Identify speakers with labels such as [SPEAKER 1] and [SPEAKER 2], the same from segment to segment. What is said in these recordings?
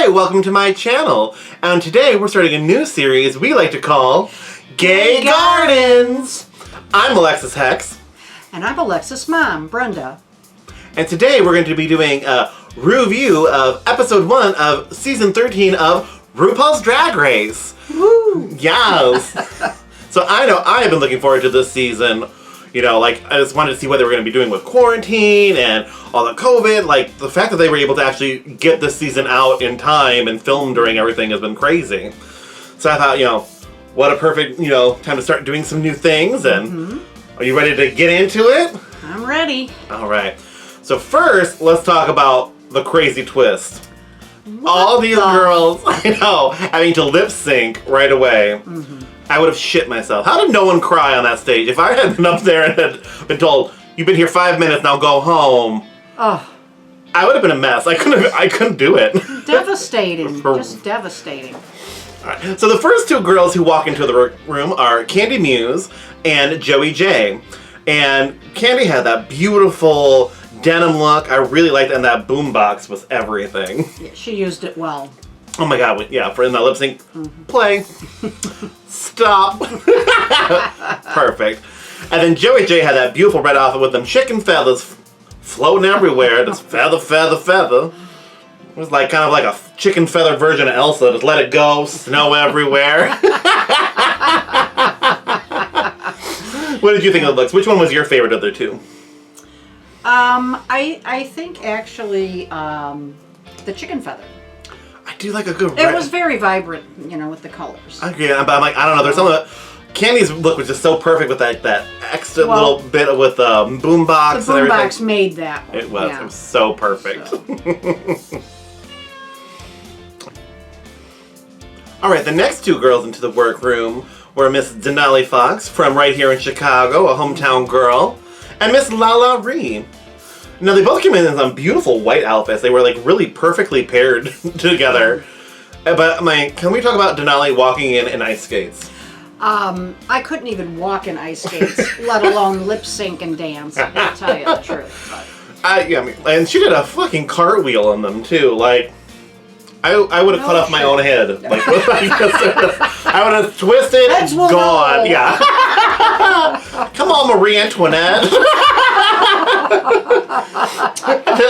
[SPEAKER 1] Hi, welcome to my channel. And today we're starting a new series we like to call Gay Gardens. I'm Alexis Hex.
[SPEAKER 2] And I'm Alexis' mom, Brenda.
[SPEAKER 1] And today we're going to be doing a review of episode 1 of season 13 of RuPaul's Drag Race.
[SPEAKER 2] Woo!
[SPEAKER 1] Yes. So I know I have been looking forward to this season. You know, like, I just wanted to see what they were going to be doing with quarantine and all the COVID. Like, the fact that they were able to actually get this season out in time and film during everything has been crazy. So I thought, you know, what a perfect, you know, time to start doing some new things. And are you ready to get into it?
[SPEAKER 2] I'm ready.
[SPEAKER 1] All right. So first, let's talk about the crazy twist. All these girls, I know, having to lip sync right away. I would have shit myself. How did no one cry on that stage? If I had been up there and had been told, you've been here 5 minutes, now go home.
[SPEAKER 2] Oh.
[SPEAKER 1] I would have been a mess. I couldn't do it.
[SPEAKER 2] Devastating. Just devastating.
[SPEAKER 1] All right. So the first two girls who walk into the room are Candy Muse and Joey J. And Candy had that beautiful denim look. I really liked it, and that boombox was everything.
[SPEAKER 2] Yeah, she used it well.
[SPEAKER 1] Oh my god, yeah, for in the lip sync, play, stop. Perfect. And then Joey J had that beautiful red outfit with them chicken feathers floating everywhere. Just feather, feather, feather. It was like kind of like a chicken feather version of Elsa. Just let it go, snow everywhere. What did you think of the looks? Which one was your favorite of the two?
[SPEAKER 2] I think actually the chicken feather.
[SPEAKER 1] I do like a good
[SPEAKER 2] red. It was very vibrant, you know, with the colors.
[SPEAKER 1] Okay, but I'm like, I don't know. There's something. Candy's look was just so perfect with that extra little bit with boombox.
[SPEAKER 2] The boombox made that one.
[SPEAKER 1] It was. Yeah. It was so perfect. So. All right, the next two girls into the workroom were Miss Denali Fox from right here in Chicago, a hometown girl, and Miss Lala Ree. Now, they both came in some beautiful white outfits. They were, like, really perfectly paired together. But, can we talk about Denali walking in ice skates?
[SPEAKER 2] I couldn't even walk in ice skates, let alone lip sync and dance, I'll tell you the truth. But.
[SPEAKER 1] Yeah, and she did a fucking cartwheel in them, too. Like, I would have cut off my own head. Like, I would have twisted and gone. Yeah. Come on, Marie Antoinette.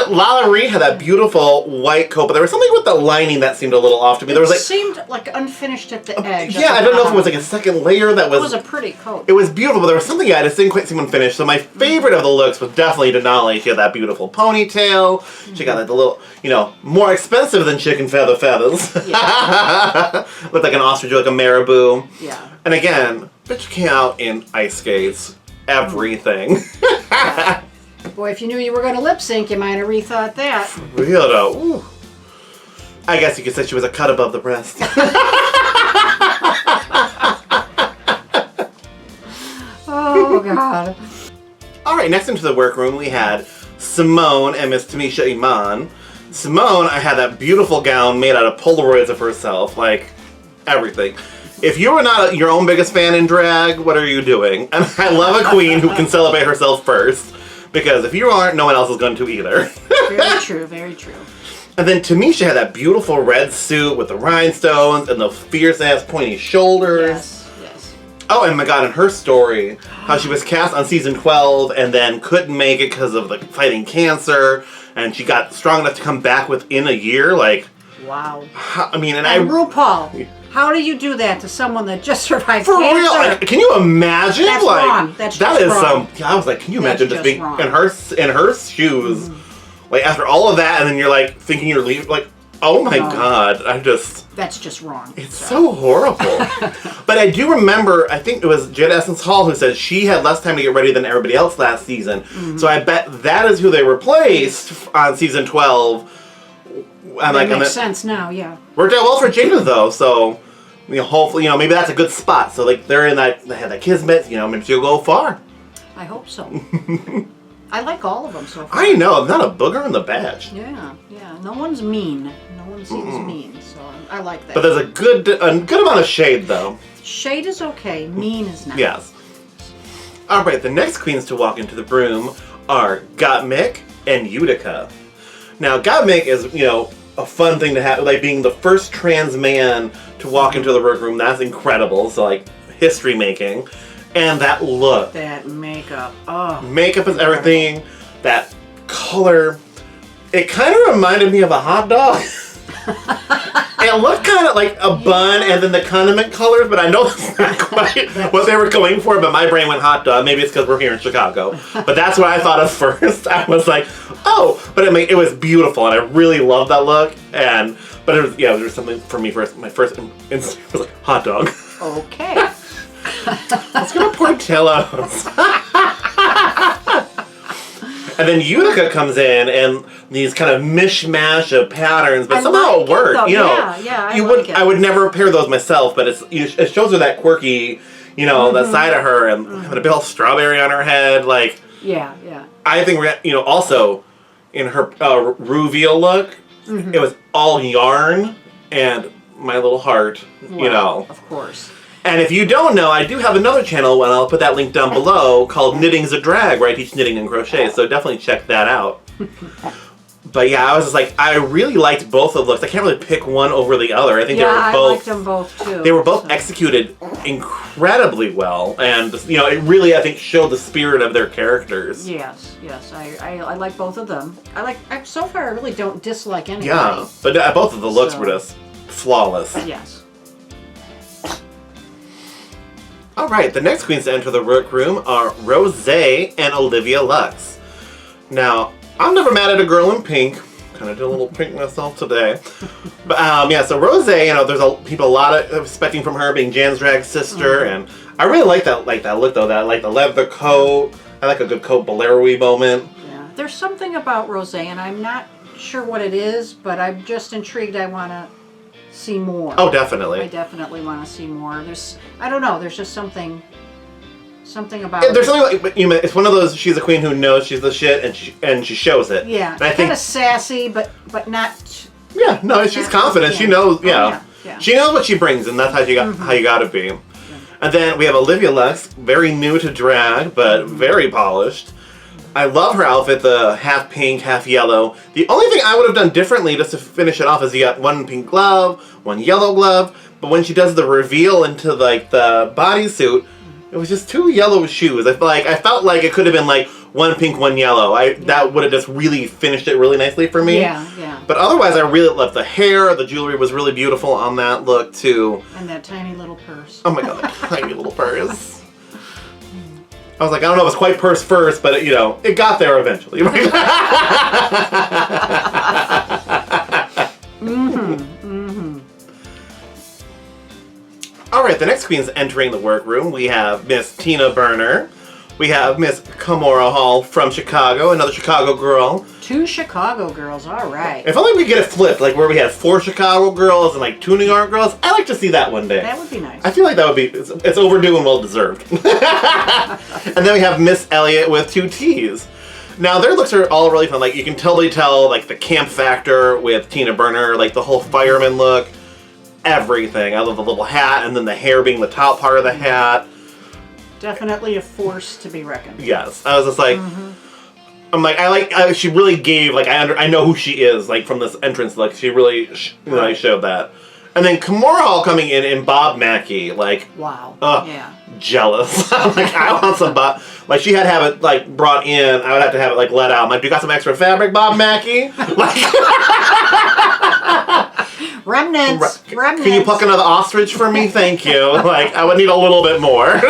[SPEAKER 1] Lala Ree had that beautiful white coat, but there was something with the lining that seemed a little off to me. There was
[SPEAKER 2] seemed like unfinished at the edge.
[SPEAKER 1] Yeah, I don't know if it was like a second layer that was...
[SPEAKER 2] It was a pretty coat.
[SPEAKER 1] It was beautiful, but there was something I just didn't quite see one finished. So my favorite of the looks was definitely Denali. She had that beautiful ponytail. She got like the little, you know, more expensive than chicken feathers. Yeah. Looked like an ostrich, like a marabou. Yeah. And again, bitch came out in ice skates. Everything.
[SPEAKER 2] Yeah. Boy, if you knew you were going to lip sync, you might have rethought that.
[SPEAKER 1] Real though. Ooh. I guess you could say she was a cut above the breast.
[SPEAKER 2] Oh, God.
[SPEAKER 1] All right, next into the workroom, we had Symone and Miss RPDR. Symone, I had that beautiful gown made out of Polaroids of herself, like everything. If you are not your own biggest fan in drag, what are you doing? And I love a queen who can celebrate herself first. Because if you aren't, no one else is going to either.
[SPEAKER 2] Very true, very true.
[SPEAKER 1] And then Tamisha had that beautiful red suit with the rhinestones and the fierce-ass pointy shoulders.
[SPEAKER 2] Yes, yes.
[SPEAKER 1] Oh, and my God, and her story, how she was cast on season 12 and then couldn't make it because of like fighting cancer, and she got strong enough to come back within a year. Like,
[SPEAKER 2] wow.
[SPEAKER 1] I mean, and
[SPEAKER 2] RuPaul. How do you do that to someone that just survived
[SPEAKER 1] for
[SPEAKER 2] cancer?
[SPEAKER 1] real? Like, can you imagine?
[SPEAKER 2] That's
[SPEAKER 1] like,
[SPEAKER 2] wrong. That's
[SPEAKER 1] that
[SPEAKER 2] just
[SPEAKER 1] is
[SPEAKER 2] wrong.
[SPEAKER 1] I was like, can you imagine just being
[SPEAKER 2] wrong.
[SPEAKER 1] in her shoes, like after all of that, and then you're like thinking you're leaving, like, oh my God,
[SPEAKER 2] That's just wrong.
[SPEAKER 1] It's so horrible. But I do remember, I think it was Jada Essence Hall who said she had less time to get ready than everybody else last season. So I bet that is who they replaced on season 12.
[SPEAKER 2] That makes sense now, yeah.
[SPEAKER 1] Worked out well for Jada though, so. You know, hopefully, you know, maybe that's a good spot. So, like, they're in that, they had that kismet, you know, maybe she'll go far.
[SPEAKER 2] I hope so. I like all of them so far.
[SPEAKER 1] I know, not a booger in the badge.
[SPEAKER 2] Yeah, yeah. No one's mean. No one seems mean, so I like that.
[SPEAKER 1] But there's a good amount of shade, though.
[SPEAKER 2] Shade is okay. Mean is not.
[SPEAKER 1] Yes. All right, the next queens to walk into the room are Gottmik and Utica. Now, Gottmik is, you know, a fun thing to have, like being the first trans man to walk into the workroom. That's incredible. So like history making, and that look,
[SPEAKER 2] that makeup. Oh,
[SPEAKER 1] makeup is everything. That color, it kind of reminded me of a hot dog. It looked kind of like a bun and then the condiment colors, but I know that's not quite what they were going for, but my brain went hot dog. Maybe it's because we're here in Chicago. But that's what I thought of first. I was like, oh, but it was beautiful and I really loved that look. But it was, there was something for me first. My first instinct was like, hot dog.
[SPEAKER 2] Okay.
[SPEAKER 1] Let's get a Portillo's. And then Utica comes in and these kind of mishmash of patterns, but somehow it worked. I would never pair those myself, but it shows her that quirky, that side of her, and having a big old strawberry on her head, like.
[SPEAKER 2] Yeah.
[SPEAKER 1] I think also in her RuView look, it was all yarn and my little heart,
[SPEAKER 2] Of course.
[SPEAKER 1] And if you don't know, I do have another channel, and I'll put that link down below, called Knitting's a Drag, where I teach knitting and crochet, so definitely check that out. But yeah, I was just like, I really liked both of the looks. I can't really pick one over the other. I think they were both.
[SPEAKER 2] I liked them both too.
[SPEAKER 1] They were both executed incredibly well, and it really, I think, showed the spirit of their characters.
[SPEAKER 2] Yes. I like both of them. So far I really don't dislike anybody.
[SPEAKER 1] Yeah, but both of the looks were just flawless.
[SPEAKER 2] Yes.
[SPEAKER 1] All right, the next queens to enter the workroom are Rosé and Olivia Lux. Now, I'm never mad at a girl in pink. Kind of did a little pink myself today. But so Rosé, there's a lot of expecting from her being Jan's drag sister, and I really like that look though. That like the leather coat. I like a good coat bolero-y moment.
[SPEAKER 2] Yeah, there's something about Rosé, and I'm not sure what it is, but I'm just intrigued. I want to see more.
[SPEAKER 1] Oh, definitely.
[SPEAKER 2] I definitely want to see more. I don't know. There's just something about it.
[SPEAKER 1] There's something like, it's one of those. She's a queen who knows she's the shit, and she shows it.
[SPEAKER 2] Yeah,
[SPEAKER 1] and I
[SPEAKER 2] kind of sassy, but not.
[SPEAKER 1] Yeah, no, she's confident. She knows. Yeah. She knows what she brings, and that's how you got to be. Yeah. And then we have Olivia Lux, very new to drag, but very polished. I love her outfit, the half pink, half yellow. The only thing I would have done differently, just to finish it off, is you got one pink glove, one yellow glove, but when she does the reveal into like the bodysuit, it was just two yellow shoes. I felt like it could have been like one pink, one yellow. That would have just really finished it really nicely for me.
[SPEAKER 2] Yeah.
[SPEAKER 1] But otherwise, I really loved the hair. The jewelry was really beautiful on that look too.
[SPEAKER 2] And that tiny little purse.
[SPEAKER 1] Oh my god, that tiny little purse. I was like, I don't know if it's quite purse first, but it got there eventually. All right, the next queen's entering the workroom. We have Miss Tina Burner. We have Miss Kimora Hall from Chicago, another Chicago girl.
[SPEAKER 2] 2 Chicago girls, all right.
[SPEAKER 1] If only we get it flipped, like where we had 4 Chicago girls and like 2 New York girls. I'd like to see that one day.
[SPEAKER 2] That would be nice.
[SPEAKER 1] I feel like that would be, it's overdue and well deserved. And then we have Miss Elliott with 2 T's. Now their looks are all really fun. Like you can totally tell like the camp factor with Tina Burner, like the whole fireman look, everything. I love the little hat and then the hair being the top part of the hat.
[SPEAKER 2] Definitely a force to be reckoned with.
[SPEAKER 1] Yes, I was just like, I'm like, she really gave, like, I know who she is, like, from this entrance, like, she really, showed that. And then Kimora Hall coming in Bob Mackie, like,
[SPEAKER 2] wow,
[SPEAKER 1] jealous. I'm like, I want some Bob, like, she had to have it, like, brought in, I would have to have it, like, let out. I'm like, do you got some extra fabric, Bob Mackie? Like,
[SPEAKER 2] remnants.
[SPEAKER 1] Can you pluck another ostrich for me? Thank you. Like, I would need a little bit more.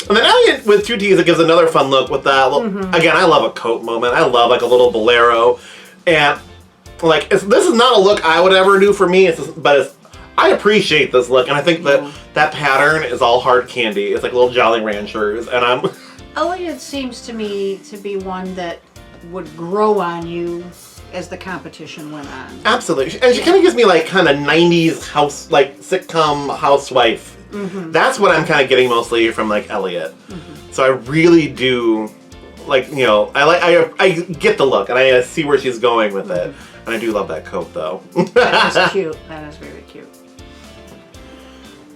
[SPEAKER 1] And then Elliott with 2 T's, it gives another fun look with that. Again, I love a coat moment. I love like a little bolero. And like, this is not a look I would ever do for me, I appreciate this look. And I think that pattern is all hard candy. It's like little Jolly Ranchers. And
[SPEAKER 2] Elliott seems to me to be one that would grow on you as the competition went on.
[SPEAKER 1] Absolutely. And she kind of gives me like kind of 90s house, like sitcom housewife. That's what I'm kind of getting mostly from like Elliott. So I really do like, I get the look and I see where she's going with it. And I do love that coat though.
[SPEAKER 2] That is cute. That is very cute.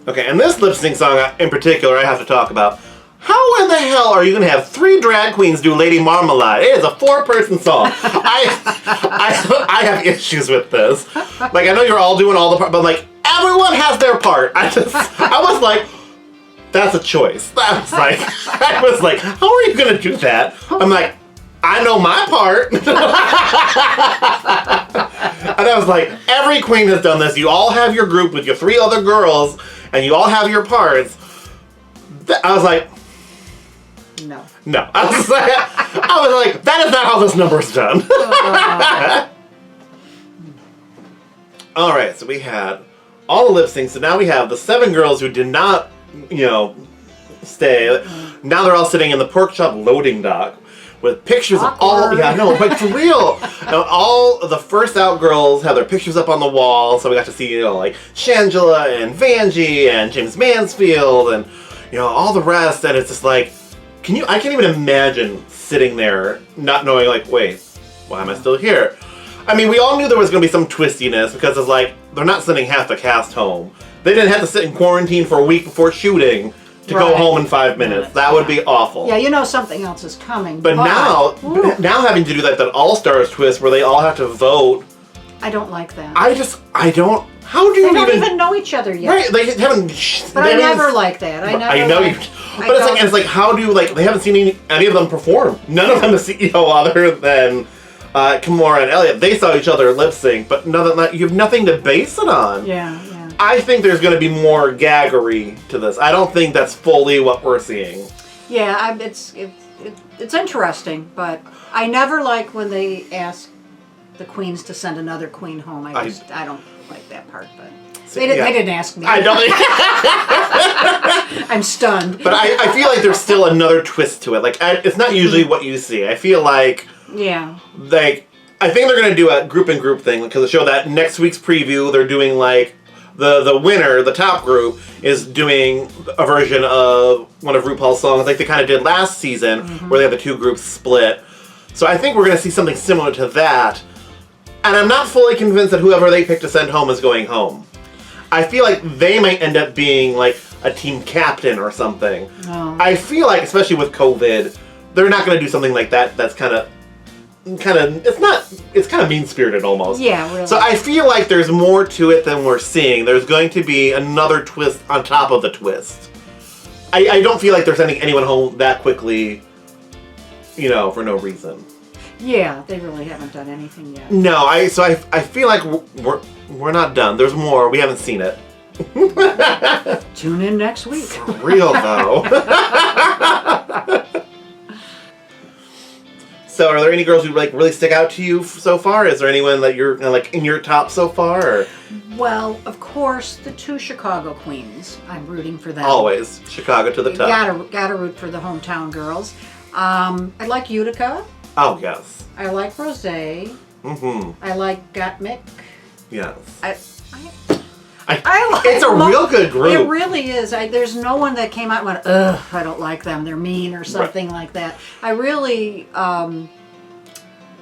[SPEAKER 1] Okay, and this lip sync song in particular I have to talk about. How in the hell are you going to have 3 drag queens do Lady Marmalade? It is a 4-person song. I have issues with this. Like, I know you're all doing all the part, but like, everyone has their part. I was like, that's a choice. I was like, how are you going to do that? I'm like, I know my part. And I was like, every queen has done this. You all have your group with your 3 other girls, and you all have your parts. I was like,
[SPEAKER 2] no.
[SPEAKER 1] I was like, that is not how this number is done. All right, so we had all the lip syncs. So now we have the 7 girls who did not, stay. Now they're all sitting in the pork chop loading dock with pictures of all. Yeah, no, like for real. Now, all of the first out girls have their pictures up on the wall. So we got to see, like Shangela and Vanjie and James Mansfield and all the rest. And it's just like, I can't even imagine sitting there not knowing, like, wait, why am I still here? I mean, we all knew there was going to be some twistiness because it's like, they're not sending half the cast home. They didn't have to sit in quarantine for a week before shooting to go home in 5 minutes. That would be awful.
[SPEAKER 2] Yeah, something else is coming.
[SPEAKER 1] But now having to do that All-Stars twist where they all have to vote.
[SPEAKER 2] I don't like that.
[SPEAKER 1] I don't. How do you
[SPEAKER 2] They don't even know each other yet.
[SPEAKER 1] Right, they haven't.
[SPEAKER 2] But I never like that. I know you.
[SPEAKER 1] But it's like, how do they haven't seen any of them perform? None of them is other than Kimora and Elliot. They saw each other lip sync, but you have nothing to base it on.
[SPEAKER 2] Yeah.
[SPEAKER 1] I think there's going to be more gaggery to this. I don't think that's fully what we're seeing.
[SPEAKER 2] Yeah, it's interesting, but I never like when they ask the queens to send another queen home. I don't like that part, but they didn't ask me.
[SPEAKER 1] I don't.
[SPEAKER 2] I'm stunned.
[SPEAKER 1] But I feel like there's still another twist to it. Like it's not usually what you see. I feel like I think they're gonna do a group and group thing because they show that next week's preview they're doing like the winner, the top group, is doing a version of one of RuPaul's songs like they kind of did last season where they had the 2 groups split. So I think we're gonna see something similar to that. And I'm not fully convinced that whoever they pick to send home is going home. I feel like they might end up being like a team captain or something.
[SPEAKER 2] Oh.
[SPEAKER 1] I feel like, especially with COVID, they're not going to do something like that. That's kind of it's kind of mean-spirited almost.
[SPEAKER 2] Yeah, really.
[SPEAKER 1] So I feel like there's more to it than we're seeing. There's going to be another twist on top of the twist. I don't feel like they're sending anyone home that quickly, for no reason.
[SPEAKER 2] Yeah, they really haven't done anything yet.
[SPEAKER 1] No, I feel like we're not done. There's more. We haven't seen it.
[SPEAKER 2] Tune in next week.
[SPEAKER 1] For real though. So, are there any girls who really stick out to you so far? Is there anyone that you're in your top so far? Or?
[SPEAKER 2] Well, of course, the 2 Chicago queens. I'm rooting for them.
[SPEAKER 1] Always Chicago to the top.
[SPEAKER 2] Gotta root for the hometown girls. I like Utica.
[SPEAKER 1] Oh yes.
[SPEAKER 2] I like Rosé. I like Gottmik.
[SPEAKER 1] Yes.
[SPEAKER 2] I like
[SPEAKER 1] it's a real good group.
[SPEAKER 2] It really is. There's no one that came out and went, ugh, I don't like them. They're mean or something like that. I really kind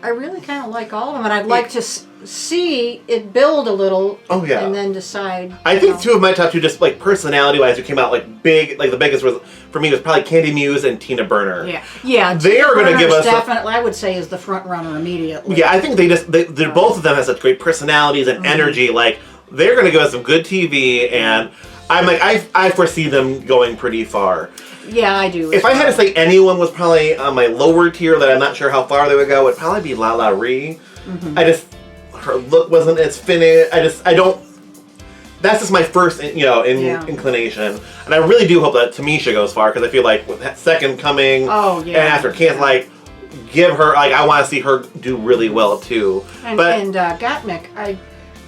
[SPEAKER 2] of like all of them, and I'd like to see it build a little. Oh yeah. And then decide.
[SPEAKER 1] I think 2 of my top 2, just personality-wise, who came out big. Like the biggest was for me was probably Candy Muse and Tina Burner.
[SPEAKER 2] Yeah.
[SPEAKER 1] They are going to give us
[SPEAKER 2] definitely. I would say is the front runner immediately.
[SPEAKER 1] Yeah, I think they're both of them have such great personalities and energy. Like. They're going to give us some good TV, and I foresee them going pretty far.
[SPEAKER 2] Yeah, I do.
[SPEAKER 1] If I had to say anyone was probably on my lower tier that I'm not sure how far they would go, it'd probably be La Ree. Her look wasn't as finished. That's just my first, inclination. And I really do hope that Tamisha goes far, because I feel like with that second coming, and after Kansas, give her, I want to see her do really well, too.
[SPEAKER 2] And Gottmik,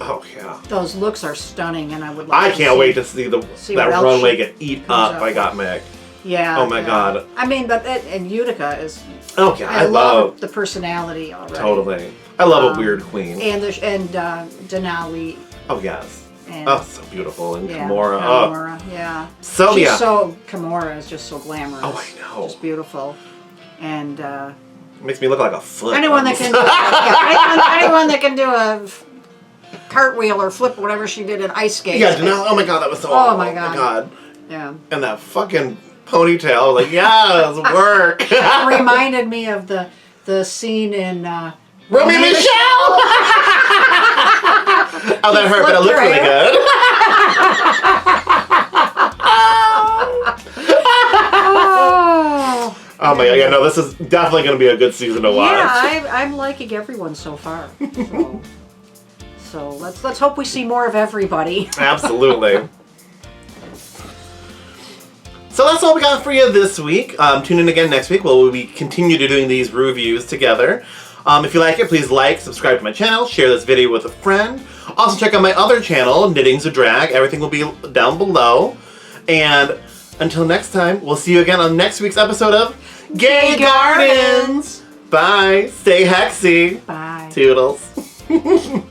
[SPEAKER 1] oh yeah,
[SPEAKER 2] those looks are stunning, and I would. Like
[SPEAKER 1] I can't wait to see that runway get eat up by Gottmik.
[SPEAKER 2] Yeah.
[SPEAKER 1] Oh my God.
[SPEAKER 2] I mean, and Utica is.
[SPEAKER 1] Oh yeah,
[SPEAKER 2] I love the personality already.
[SPEAKER 1] Totally, I love a weird queen.
[SPEAKER 2] And Denali.
[SPEAKER 1] Oh yes.
[SPEAKER 2] And,
[SPEAKER 1] so beautiful, and Kimora.
[SPEAKER 2] So Kimora is just so glamorous.
[SPEAKER 1] Oh, I know.
[SPEAKER 2] Just beautiful, and.
[SPEAKER 1] It makes me look like a foot.
[SPEAKER 2] Anyone that can do a cartwheel or flip, whatever she did in ice skates.
[SPEAKER 1] Yeah, Denali. Oh my God, that was so.
[SPEAKER 2] Oh my God.
[SPEAKER 1] Yeah. And that fucking ponytail. I was like, yes, work.
[SPEAKER 2] It reminded me of the scene in
[SPEAKER 1] Romy and Michelle! Oh, that hurt, but it looked really good. Oh my god, yeah, no, this is definitely going to be a good season to watch.
[SPEAKER 2] Yeah, I'm liking everyone so far. So let's hope we see more of everybody.
[SPEAKER 1] Absolutely. So that's all we got for you this week. Tune in again next week where we'll continue to doing these reviews together. If you like it, please like, subscribe to my channel, share this video with a friend. Also check out my other channel, Knitting's a Drag. Everything will be down below. And until next time, we'll see you again on next week's episode of Gay Gardens. Bye. Stay hexy.
[SPEAKER 2] Bye.
[SPEAKER 1] Toodles.